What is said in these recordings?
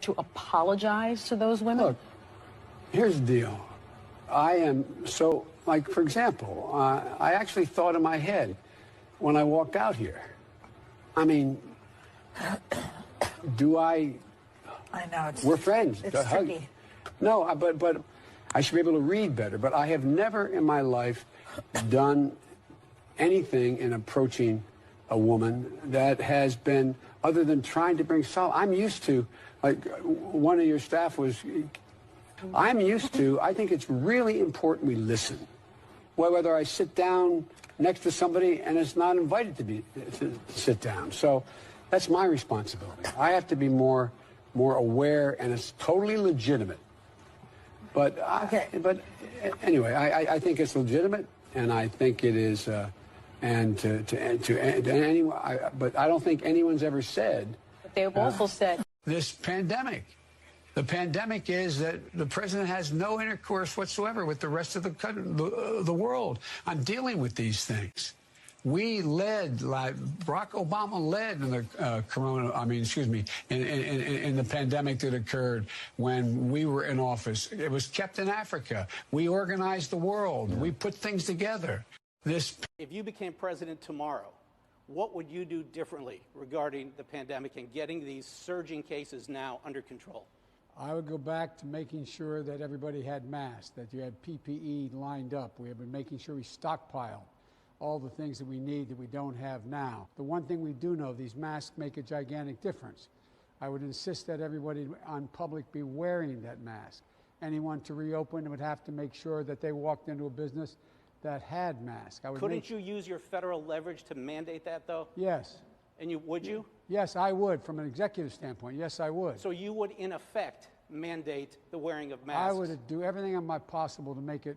to apologize to those women? Look, here's the deal. I am so, like, for example, I actually thought in my head when I walked out here, I mean, do I... I know. We're friends. It's tricky. No, but I should be able to read better. But I have never in my life done anything in approaching a woman that has been, other than trying to bring solace. I'm used to, like one of your staff was, I'm used to, I think it's really important we listen. Whether I sit down next to somebody and it's not invited to sit down. So that's my responsibility. I have to be more aware, and it's totally legitimate. But anyway, I think it's legitimate, and I think it is, and to anyone. But I don't think anyone's ever said. But they've also said this pandemic. The pandemic is that the president has no intercourse whatsoever with the rest of the world on dealing with these things. We led, like Barack Obama led in the in the pandemic that occurred when we were in office. It was kept in Africa. We organized the world. We put things together. If you became president tomorrow, what would you do differently regarding the pandemic and getting these surging cases now under control? I would go back to making sure that everybody had masks, that you had PPE lined up. We have been making sure we stockpile all the things that we need that we don't have now. The one thing we do know, these masks make a gigantic difference. I would insist that everybody on public be wearing that mask. Anyone to reopen would have to make sure that they walked into a business that had masks. Couldn't you use your federal leverage to mandate that, though? Yes. And would you? Yes, I would. From an executive standpoint, yes, I would. So you would, in effect, mandate the wearing of masks? I would do everything on my possible to make it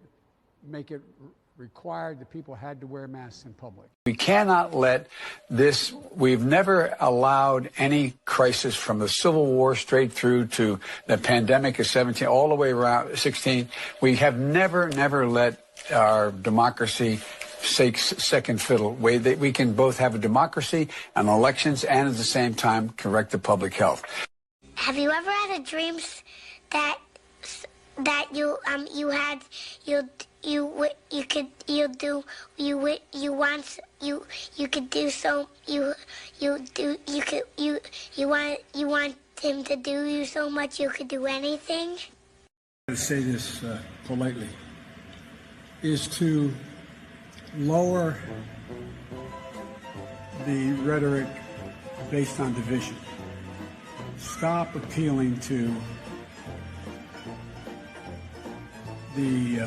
required that people had to wear masks in public. We cannot let this, we've never allowed any crisis from the Civil War straight through to the pandemic of 17, all the way around 16. We have never let our democracy take second fiddle. We can both have a democracy and elections and at the same time correct the public health. Have you ever had a dream that you want him to do you so much you could do anything? To say this politely is to lower the rhetoric based on division. Stop appealing to the